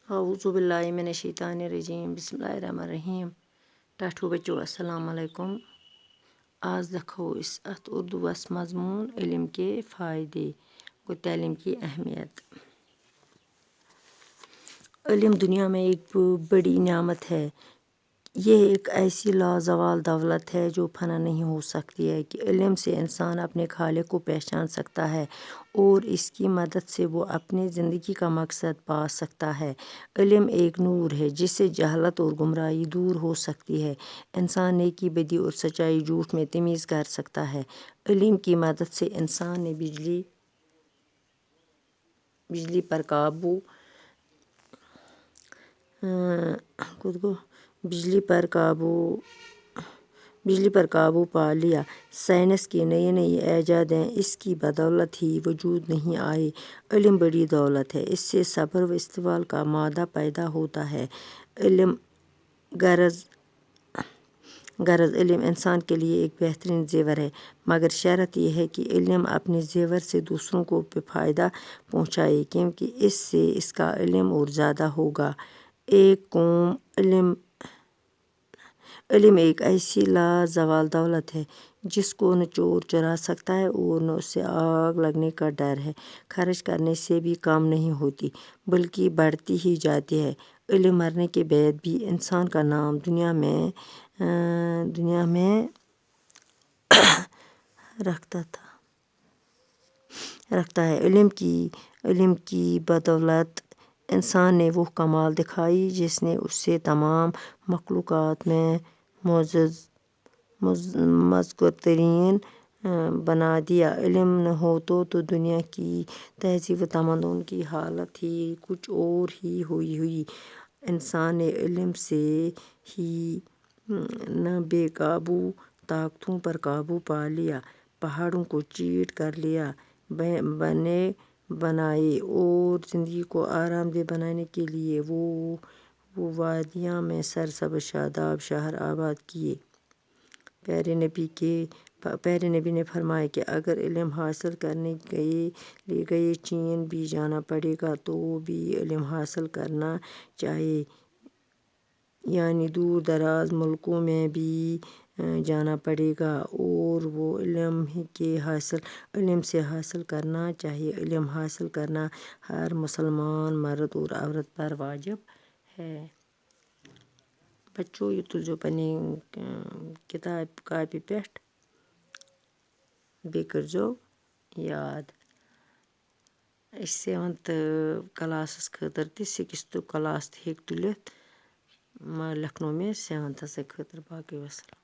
اعوذ باللہ من الشیطان الرجیم بسم اللہ الرحمن الرحیم ٹاٹھو بچو السلام علیکم. آز دیکھو اس ات اردوس مضمون علم کے فائدے و تعلیم کی اہمیت. علم دنیا میں ایک بڑی نعمت ہے. یہ ایک ایسی لازوال دولت ہے جو فنا نہیں ہو سکتی ہے کہ علم سے انسان اپنے خالق کو پہچان سکتا ہے اور اس کی مدد سے وہ اپنی زندگی کا مقصد پا سکتا ہے. علم ایک نور ہے جس سے جہالت اور گمراہی دور ہو سکتی ہے. انسان نیکی بدی اور سچائی جھوٹ میں تمیز کر سکتا ہے. علم کی مدد سے انسان نے بجلی پر قابو پا لیا. سائنس کی نئی نئی ایجادیں اس کی بدولت ہی وجود نہیں آئی. علم بڑی دولت ہے. اس سے صبر و استقبال کا مادہ پیدا ہوتا ہے. غرض علم انسان کے لیے ایک بہترین زیور ہے، مگر شرط یہ ہے کہ علم اپنے زیور سے دوسروں کو بھی فائدہ پہنچائے، کیونکہ اس سے اس کا علم اور زیادہ ہوگا. ایک قوم علم ایک ایسی لازوال دولت ہے جس کو نہ چور چرا سکتا ہے اور نہ اسے آگ لگنے کا ڈر ہے. خرچ کرنے سے بھی کم نہیں ہوتی بلکہ بڑھتی ہی جاتی ہے. علم مرنے کے بعد بھی انسان کا نام دنیا میں رکھتا ہے. علم کی بدولت انسان نے وہ کمال دکھائی جس نے اسے تمام مخلوقات میں مذکور ترین بنا دیا. علم نہ ہوتا تو دنیا کی تہذیب و تمدن کی حالت ہی کچھ اور ہی ہوئی. انسان نے علم سے ہی نہ بے قابو طاقتوں پر قابو پا لیا، پہاڑوں کو چیٹ کر لیا، بنائے اور زندگی کو آرام دہ بنانے کے لیے وہ وادیاں میں سرسبز شاداب شہر آباد کیے. پیارے نبی نے فرمایا کہ اگر علم حاصل کرنے لیے چین بھی جانا پڑے گا تو بھی علم حاصل کرنا چاہیے، یعنی دور دراز ملکوں میں بھی جانا پڑے گا اور وہ علم سے حاصل کرنا چاہیے. علم حاصل کرنا ہر مسلمان مرد اور عورت پر واجب ہے. بچو یہ تلزو پننی کتاب کاپی پٮ۪ٹھ بیٚیہِ کٔرزو یاد. أسۍ 7th کلاسس خٲطرٕ تہِ 6th کلاس تہِ ہیٚکہِ تُلِتھ، مگر لیکھنو مےٚ 7th خٲطرٕ. باقٕے وسلام.